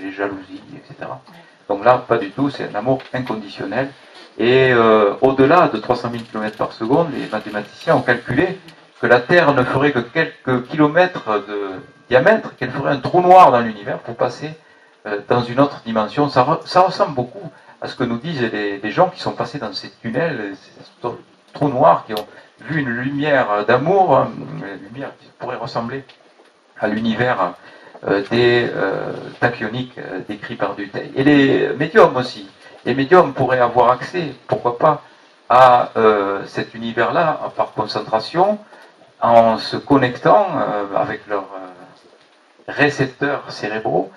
les jalousies, etc. Donc là, pas du tout, c'est un amour inconditionnel. Et au-delà de 300 000 km par seconde, les mathématiciens ont calculé que la Terre ne ferait que quelques kilomètres de diamètre, qu'elle ferait un trou noir dans l'univers pour passer dans une autre dimension. Ça ressemble beaucoup à ce que nous disent les gens qui sont passés dans ces tunnels, ces trous noirs, qui ont vu une lumière d'amour, une lumière qui pourrait ressembler à l'univers des tachyoniques décrits par Dutheil. Et les médiums aussi. Les médiums pourraient avoir accès, pourquoi pas, à cet univers-là par concentration, en se connectant avec leurs récepteurs cérébraux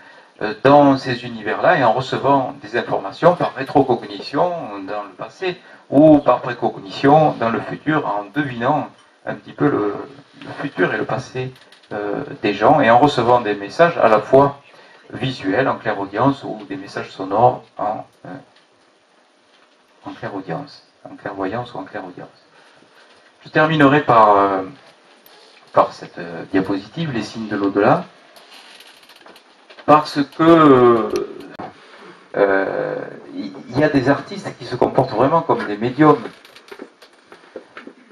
dans ces univers-là et en recevant des informations par rétrocognition dans le passé ou par précognition dans le futur, en devinant un petit peu le futur et le passé des gens et en recevant des messages à la fois visuels en clairaudience ou des messages sonores en clairaudience, en clairvoyance ou en clairaudience. Je terminerai par cette diapositive, les signes de l'au-delà, parce que il y a des artistes qui se comportent vraiment comme des médiums.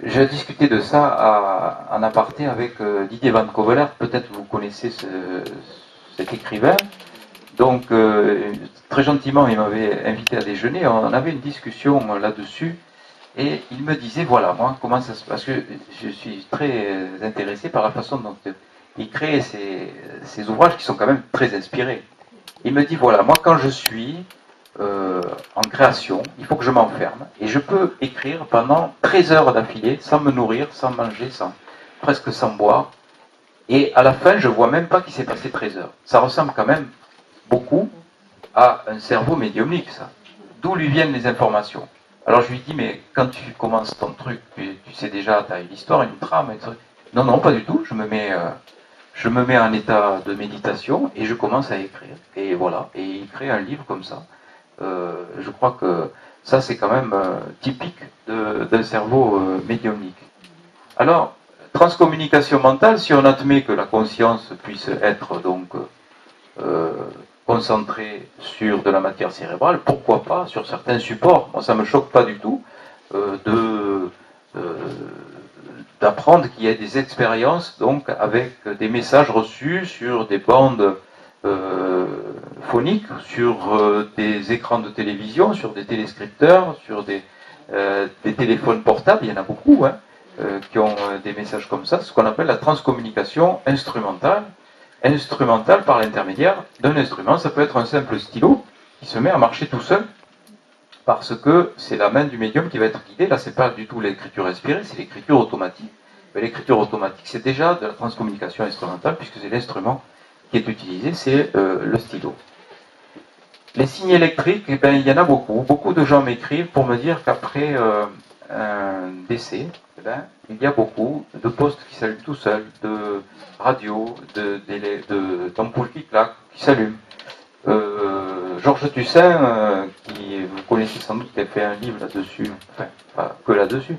J'ai discuté de ça en aparté avec Didier Van Covelert, peut-être vous connaissez cet écrivain. Donc, très gentiment, il m'avait invité à déjeuner, on avait une discussion là-dessus, et il me disait, voilà, moi, comment ça se passe, parce que je suis très intéressé par la façon dont il crée ces ouvrages qui sont quand même très inspirés. Il me dit, voilà, moi, quand je suis en création, il faut que je m'enferme, et je peux écrire pendant 13 heures d'affilée, sans me nourrir, sans manger, presque sans boire, et à la fin, je vois même pas qu'il s'est passé 13 heures. Ça ressemble quand même beaucoup à un cerveau médiumnique, ça. D'où lui viennent les informations. Alors je lui dis, mais quand tu commences ton truc, tu sais déjà, tu as une histoire, une trame, etc. Non, non, pas du tout. Je me mets en état de méditation et je commence à écrire. Et voilà, et il crée un livre comme ça. Je crois que ça, c'est quand même typique d'un cerveau médiumnique. Alors, transcommunication mentale, si on admet que la conscience puisse être donc concentrée sur de la matière cérébrale, pourquoi pas sur certains supports. Moi, ça ne me choque pas du tout d'apprendre qu'il y a des expériences donc avec des messages reçus sur des bandes phoniques, sur des écrans de télévision, sur des téléscripteurs, sur des téléphones portables, il y en a beaucoup qui ont des messages comme ça, ce qu'on appelle la transcommunication instrumentale. Instrumentale par l'intermédiaire d'un instrument, ça peut être un simple stylo qui se met à marcher tout seul parce que c'est la main du médium qui va être guidée. Là, c'est pas du tout l'écriture inspirée, c'est l'écriture automatique. Mais l'écriture automatique, c'est déjà de la transcommunication instrumentale puisque c'est l'instrument qui est utilisé, c'est le stylo. Les signes électriques, eh ben, il y en a beaucoup. Beaucoup de gens m'écrivent pour me dire qu'après un décès, eh ben, il y a beaucoup de postes qui s'allument tout seuls, de radios, d'ampoules qui claquent, qui s'allument. Georges Toussaint, qui vous connaissez sans doute, qui a fait un livre là-dessus, enfin, pas que là-dessus,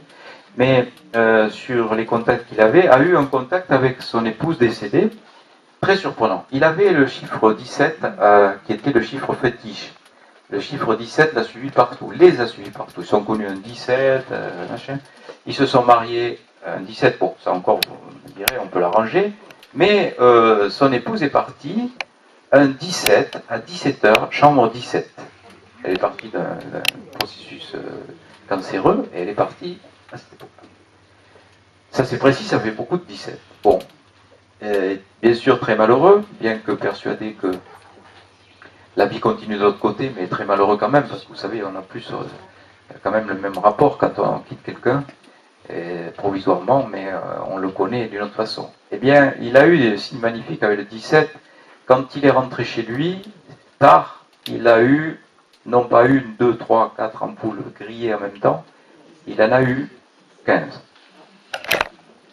mais sur les contacts qu'il avait, a eu un contact avec son épouse décédée, très surprenant. Il avait le chiffre 17 qui était le chiffre fétiche. Le chiffre 17 l'a suivi partout, les a suivis partout. Ils sont connus un 17, machin. Ils se sont mariés un 17, bon, ça encore, on dirait, on peut l'arranger. Mais son épouse est partie un 17 à 17h, chambre 17. Elle est partie d'un processus cancéreux et elle est partie à cette époque-là. Ça c'est précis, ça fait beaucoup de 17. Bon, bien sûr très malheureux, bien que persuadé que la vie continue de l'autre côté, mais très malheureux quand même, parce que vous savez, on a plus quand même le même rapport quand on quitte quelqu'un, provisoirement, mais on le connaît d'une autre façon. Eh bien, il a eu des signes magnifiques avec le 17. Quand il est rentré chez lui, tard, il a eu, non pas une, deux, trois, quatre ampoules grillées en même temps, il en a eu 15.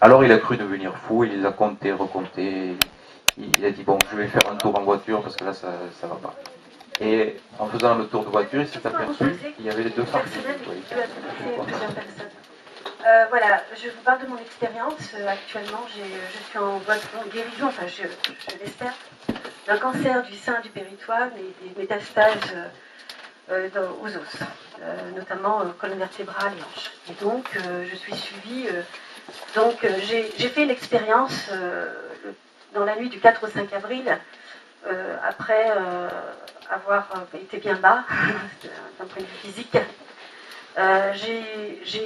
Alors il a cru devenir fou, il les a comptés, recomptés, il a dit bon, je vais faire un tour en voiture parce que là ça va pas. Et en faisant le tour de voiture, il s'est aperçu qu'il y avait les deux parties. Voilà, je vous parle de mon expérience. Actuellement, je suis en voie de guérison, enfin je l'espère. d'un cancer du sein du péritoine et des métastases aux os, notamment colonne vertébrale et hanche. Et donc, je suis suivie. J'ai fait une expérience dans la nuit du 4 au 5 avril, après avoir été bien bas, d'un point de vue physique.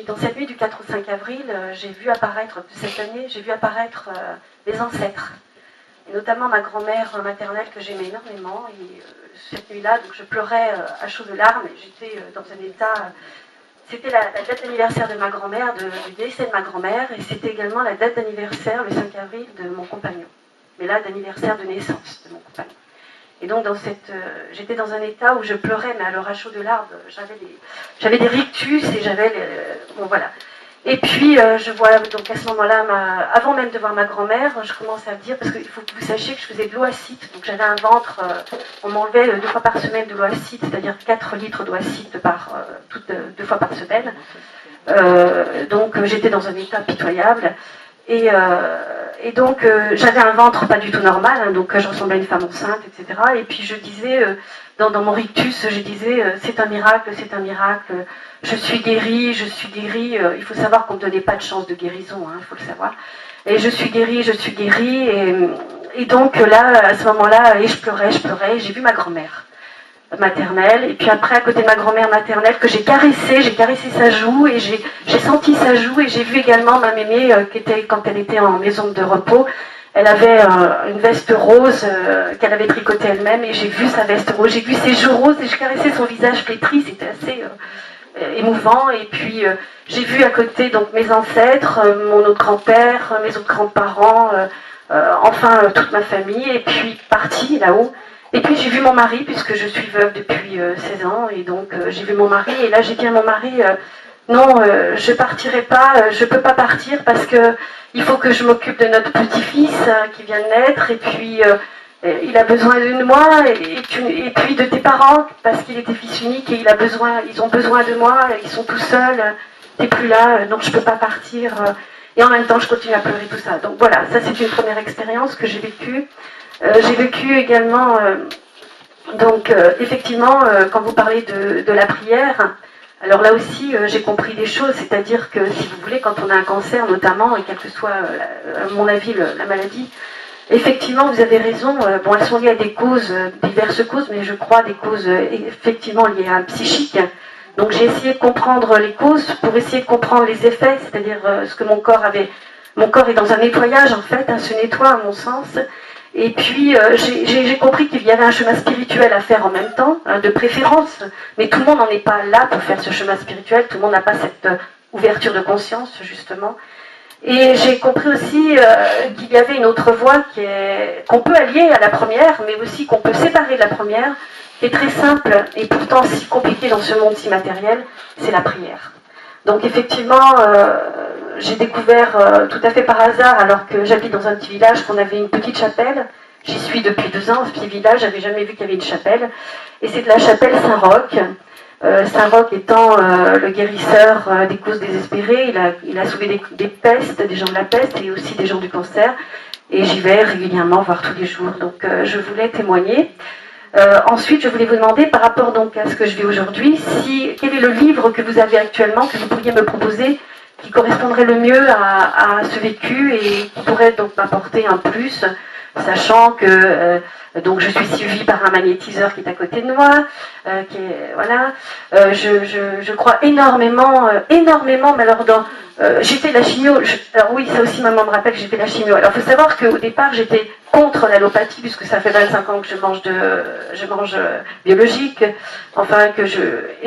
Dans cette nuit du 4 au 5 avril, j'ai vu apparaître, cette année, j'ai vu apparaître les ancêtres. Et notamment ma grand-mère maternelle que j'aimais énormément. Et cette nuit-là, donc je pleurais à chaudes larmes. Et j'étais dans un état. C'était la date d'anniversaire de ma grand-mère, du décès de ma grand-mère, et c'était également la date d'anniversaire, le 5 avril, de mon compagnon. Mais là, d'anniversaire de naissance de mon compagnon. Et donc, j'étais dans un état où je pleurais, mais alors à chaudes larmes. J'avais des rictus et bon, voilà. Et puis, je vois, donc à ce moment-là, avant même de voir ma grand-mère, je commence à me dire, parce qu'il faut que vous sachiez que je faisais de l'eau acide, donc j'avais un ventre, on m'enlevait 2 fois par semaine de l'eau acide, c'est-à-dire 4 litres d'eau acide 2 fois par semaine. Donc, j'étais dans un état pitoyable. Et donc, j'avais un ventre pas du tout normal, hein, donc je ressemblais à une femme enceinte, etc. Et puis, je disais, dans mon rictus, je disais, c'est un miracle, je suis guérie, il faut savoir qu'on ne me donnait pas de chance de guérison, hein, il faut le savoir. Et je suis guérie, et donc là, à ce moment-là, et je pleurais, j'ai vu ma grand-mère maternelle, et puis après, à côté de ma grand-mère maternelle, que j'ai caressé sa joue, et j'ai senti sa joue, et j'ai vu également ma mémé, quand elle était en maison de repos, elle avait une veste rose qu'elle avait tricotée elle-même, et j'ai vu sa veste rose, j'ai vu ses joues roses, et je caressais son visage flétri, c'était assez émouvant. Et puis j'ai vu à côté donc mes ancêtres, mon autre grand-père, mes autres grands-parents, enfin toute ma famille, et puis parti là-haut. Et puis j'ai vu mon mari, puisque je suis veuve depuis 16 ans, et donc j'ai vu mon mari, et là j'ai dit à mon mari, non, je partirai pas, je peux pas partir parce que il faut que je m'occupe de notre petit-fils qui vient de naître, et puis il a besoin de moi, et puis de tes parents, parce qu'il était fils unique, et ils ont besoin de moi, ils sont tout seuls, t'es plus là, non, je peux pas partir. Et en même temps, je continue à pleurer tout ça. Donc voilà, ça c'est une première expérience que j'ai vécue. J'ai vécu également, effectivement, quand vous parlez de la prière, alors là aussi, j'ai compris des choses, c'est-à-dire que, si vous voulez, quand on a un cancer notamment, et quelle que soit, à mon avis, la maladie, effectivement, vous avez raison, bon, elles sont liées à des causes, diverses causes, mais je crois des causes effectivement liées à un psychique. Donc j'ai essayé de comprendre les causes pour essayer de comprendre les effets, c'est-à-dire ce que mon corps avait. Mon corps est dans un nettoyage, en fait, se nettoie à mon sens. Et puis j'ai compris qu'il y avait un chemin spirituel à faire en même temps, de préférence, mais tout le monde n'en est pas là pour faire ce chemin spirituel, tout le monde n'a pas cette ouverture de conscience, justement. Et j'ai compris aussi qu'il y avait une autre voie qu'on peut allier à la première, mais aussi qu'on peut séparer de la première, qui est très simple et pourtant si compliquée dans ce monde si matériel, c'est la prière. Donc effectivement, j'ai découvert tout à fait par hasard, alors que j'habite dans un petit village, qu'on avait une petite chapelle. J'y suis depuis 2 ans, ce petit village, j'avais jamais vu qu'il y avait une chapelle. Et c'est de la chapelle Saint-Roch. Saint-Roch étant le guérisseur des causes désespérées, il a sauvé des pestes, des gens de la peste et aussi des gens du cancer. Et j'y vais régulièrement, voire tous les jours. Donc je voulais témoigner. Ensuite, je voulais vous demander, par rapport donc à ce que je vis aujourd'hui, quel est le livre que vous avez actuellement, que vous pourriez me proposer, qui correspondrait le mieux à ce vécu et qui pourrait donc m'apporter un plus, sachant que donc je suis suivie par un magnétiseur qui est à côté de moi, voilà. Je crois énormément, mais alors j'ai fait la chimio. Alors oui, ça aussi maman me rappelle que j'ai fait la chimio. Alors il faut savoir qu'au départ j'étais contre l'allopathie puisque ça fait 25 ans que je mange biologique. Enfin et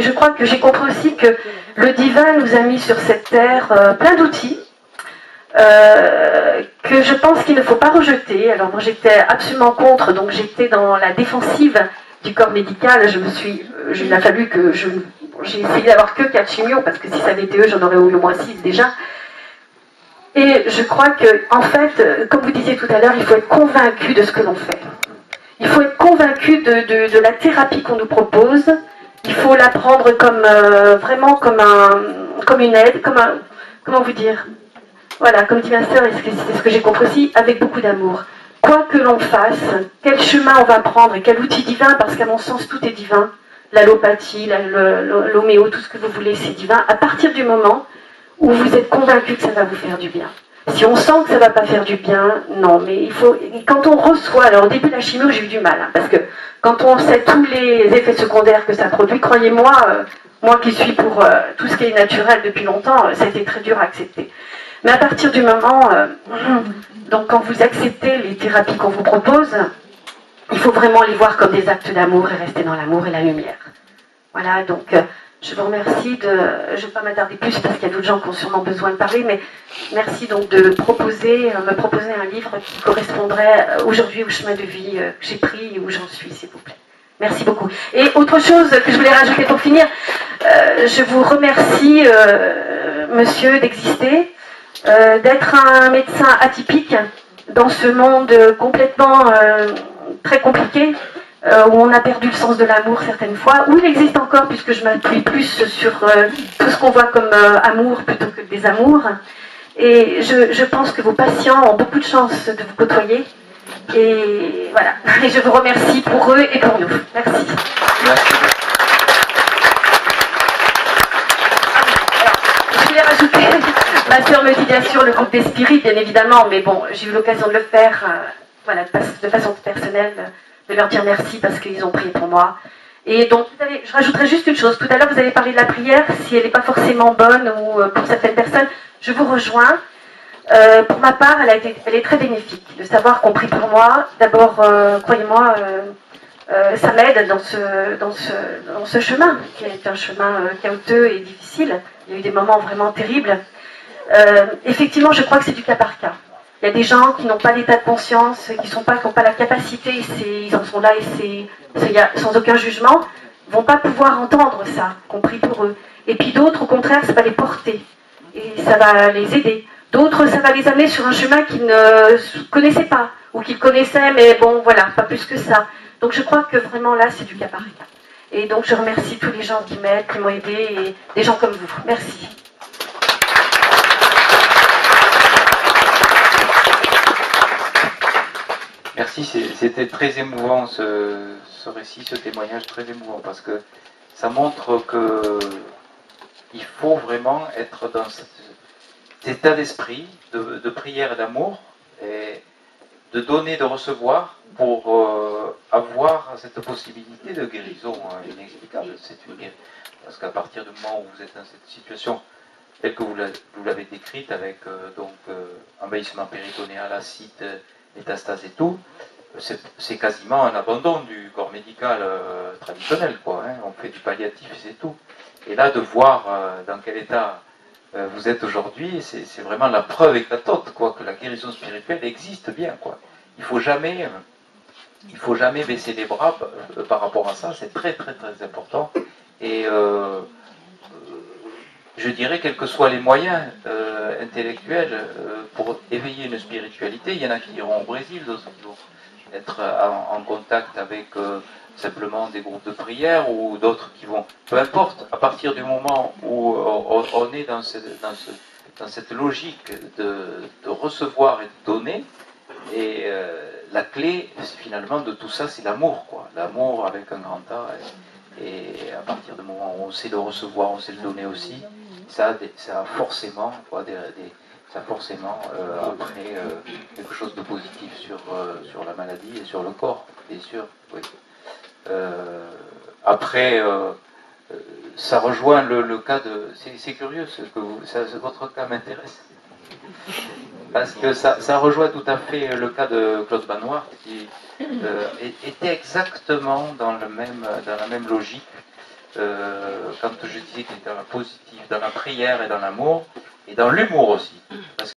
je crois que j'ai compris aussi que le divin nous a mis sur cette terre plein d'outils. Que je pense qu'il ne faut pas rejeter. Alors moi j'étais absolument contre, donc j'étais dans la défensive du corps médical. Il a fallu que j'ai essayé d'avoir que 4 chimios, parce que si ça avait été eux, j'en aurais eu au moins 6 déjà. Et je crois que, en fait, comme vous disiez tout à l'heure, il faut être convaincu de ce que l'on fait. Il faut être convaincu de la thérapie qu'on nous propose. Il faut la prendre comme vraiment comme une aide, comment vous dire. Voilà, comme dit ma sœur, et c'est ce que j'ai compris aussi, avec beaucoup d'amour. quoi que l'on fasse, quel chemin on va prendre et quel outil divin, parce qu'à mon sens, tout est divin. L'allopathie, l'homéo, tout ce que vous voulez, c'est divin. À partir du moment où vous êtes convaincu que ça va vous faire du bien. Si on sent que ça ne va pas faire du bien, non, mais il faut... Quand on reçoit... Alors au début de la chimio, j'ai eu du mal, hein, parce que quand on sait tous les effets secondaires que ça produit, croyez-moi, moi qui suis pour tout ce qui est naturel depuis longtemps, ça a été très dur à accepter. Mais à partir du moment... donc quand vous acceptez les thérapies qu'on vous propose, il faut vraiment les voir comme des actes d'amour et rester dans l'amour et la lumière. Voilà, donc... je vous remercie de... Je ne vais pas m'attarder plus parce qu'il y a d'autres gens qui ont sûrement besoin de parler, mais merci donc de me proposer un livre qui correspondrait aujourd'hui au chemin de vie que j'ai pris et où j'en suis, s'il vous plaît. Merci beaucoup. Et autre chose que je voulais rajouter pour finir, je vous remercie, monsieur, d'exister, d'être un médecin atypique dans ce monde complètement très compliqué, où on a perdu le sens de l'amour certaines fois, où il existe encore, puisque je m'appuie plus sur tout ce qu'on voit comme amour plutôt que des amours. Et je pense que vos patients ont beaucoup de chance de vous côtoyer. Et voilà. Et je vous remercie pour eux et pour nous. Merci. Merci. Je voulais rajouter, ma sœur me dit bien sûr le groupe des spirites, bien évidemment, mais bon, j'ai eu l'occasion de le faire voilà, de façon personnelle, de leur dire merci parce qu'ils ont prié pour moi. Et donc, je rajouterai juste une chose. Tout à l'heure, vous avez parlé de la prière, si elle n'est pas forcément bonne ou pour certaines personnes, je vous rejoins. Pour ma part, elle est très bénéfique de savoir qu'on prie pour moi. D'abord, croyez-moi, ça m'aide dans ce chemin, qui est un chemin chaotique et difficile. Il y a eu des moments vraiment terribles. Effectivement, je crois que c'est du cas par cas. Il y a des gens qui n'ont pas l'état de conscience, qui n'ont pas la capacité, ils en sont là et sans aucun jugement, vont pas pouvoir entendre ça, compris pour eux. Et puis d'autres, au contraire, ça va les porter et ça va les aider. D'autres, ça va les amener sur un chemin qu'ils ne connaissaient pas, ou qu'ils connaissaient, mais bon, voilà, pas plus que ça. Donc je crois que vraiment là, c'est du cas par cas. Et donc je remercie tous les gens qui m'aident, qui m'ont aidé, et des gens comme vous. Merci. Merci, c'était très émouvant ce récit, ce témoignage très émouvant, parce que ça montre que il faut vraiment être dans cet état d'esprit de prière et d'amour, et de donner, de recevoir, pour avoir cette possibilité de guérison inexplicable. C'est une guérison, parce qu'à partir du moment où vous êtes dans cette situation telle que vous l'avez décrite, avec envahissement péritonéal, acide, métastase et tout, c'est quasiment un abandon du corps médical traditionnel, quoi, hein. On fait du palliatif et c'est tout. Et là, de voir dans quel état vous êtes aujourd'hui, c'est vraiment la preuve éclatante, quoi, que la guérison spirituelle existe bien, quoi. Il faut jamais baisser les bras par rapport à ça. C'est très très très important. Et je dirais, quels que soient les moyens intellectuels pour éveiller une spiritualité, il y en a qui iront au Brésil, d'autres qui vont être en contact avec simplement des groupes de prière, ou d'autres qui vont... Peu importe, à partir du moment où on est dans cette logique de recevoir et de donner, et la clé, finalement, de tout ça, c'est l'amour, quoi. L'amour avec un grand A. Et à partir du moment où on sait le recevoir, on sait le donner aussi, ça a forcément, après quelque chose de positif sur la maladie et sur le corps, bien sûr. Oui. Après, ça rejoint le cas de... C'est curieux, votre cas m'intéresse. Parce que ça rejoint tout à fait le cas de Claude Banoir, qui était exactement dans la même logique. Quand je disais qu'il était dans la positive, dans la prière et dans l'amour, et dans l'humour aussi.